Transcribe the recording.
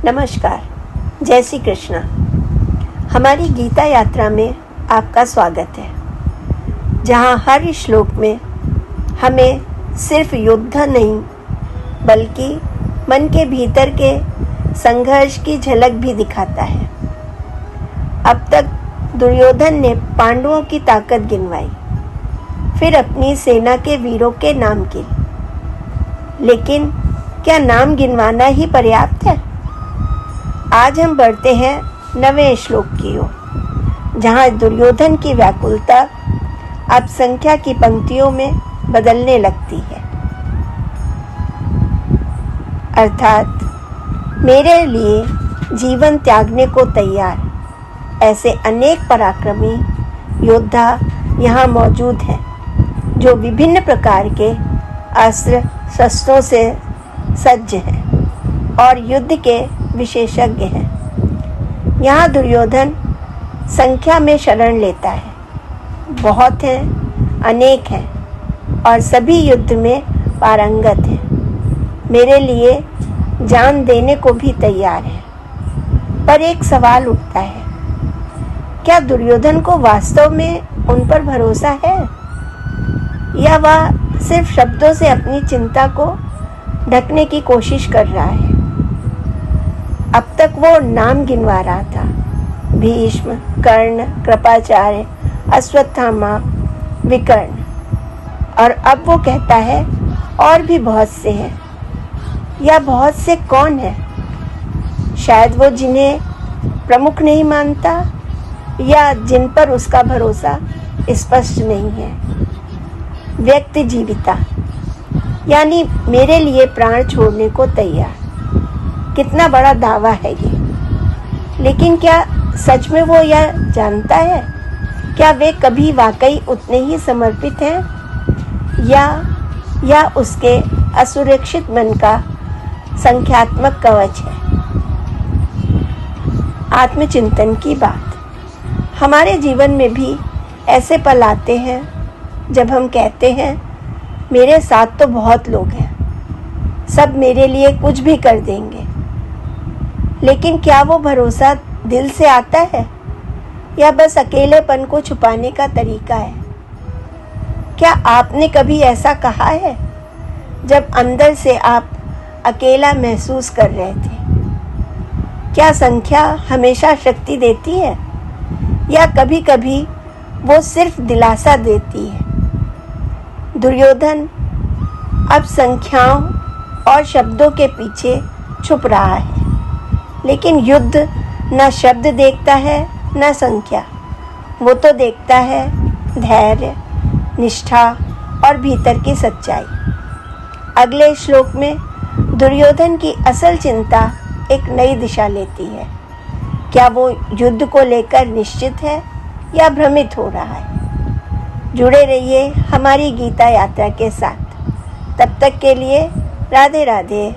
नमस्कार, जय श्री कृष्ण। हमारी गीता यात्रा में आपका स्वागत है, जहाँ हर श्लोक में हमें सिर्फ युद्ध नहीं बल्कि मन के भीतर के संघर्ष की झलक भी दिखाता है। अब तक दुर्योधन ने पांडवों की ताकत गिनवाई, फिर अपनी सेना के वीरों के नाम किए, लेकिन क्या नाम गिनवाना ही पर्याप्त है? आज हम बढ़ते हैं 9वें श्लोक की ओर, जहाँ दुर्योधन की व्याकुलता अब संख्या की पंक्तियों में बदलने लगती है। अर्थात मेरे लिए जीवन त्यागने को तैयार ऐसे अनेक पराक्रमी योद्धा यहाँ मौजूद हैं, जो विभिन्न प्रकार के अस्त्र शस्त्रों से सज्ज हैं और युद्ध के विशेषज्ञ हैं। यहाँ दुर्योधन संख्या में शरण लेता है। बहुत हैं, अनेक हैं और सभी युद्ध में पारंगत हैं। मेरे लिए जान देने को भी तैयार है। पर एक सवाल उठता है, क्या दुर्योधन को वास्तव में उन पर भरोसा है, या वह सिर्फ शब्दों से अपनी चिंता को ढकने की कोशिश कर रहा है? अब तक वो नाम गिनवा रहा था, भीष्म, कर्ण, कृपाचार्य, अश्वत्थामा, विकर्ण, और अब वो कहता है और भी बहुत से हैं। या बहुत से कौन है? शायद वो जिन्हें प्रमुख नहीं मानता या जिन पर उसका भरोसा स्पष्ट नहीं है। व्यक्ति जीविता, यानी मेरे लिए प्राण छोड़ने को तैयार। कितना बड़ा दावा है ये। लेकिन क्या सच में वो यह जानता है? क्या वे कभी वाकई उतने ही समर्पित हैं, या उसके असुरक्षित मन का संख्यात्मक कवच है? आत्मचिंतन की बात। हमारे जीवन में भी ऐसे पल आते हैं जब हम कहते हैं, मेरे साथ तो बहुत लोग हैं, सब मेरे लिए कुछ भी कर देंगे। लेकिन क्या वो भरोसा दिल से आता है, या बस अकेलेपन को छुपाने का तरीका है? क्या आपने कभी ऐसा कहा है जब अंदर से आप अकेला महसूस कर रहे थे? क्या संख्या हमेशा शक्ति देती है, या कभी कभी वो सिर्फ दिलासा देती है? दुर्योधन अब संख्याओं और शब्दों के पीछे छुप रहा है, लेकिन युद्ध न शब्द देखता है न संख्या। वो तो देखता है धैर्य, निष्ठा और भीतर की सच्चाई। अगले श्लोक में दुर्योधन की असल चिंता एक नई दिशा लेती है। क्या वो युद्ध को लेकर निश्चित है या भ्रमित हो रहा है? जुड़े रहिए हमारी गीता यात्रा के साथ। तब तक के लिए राधे राधे।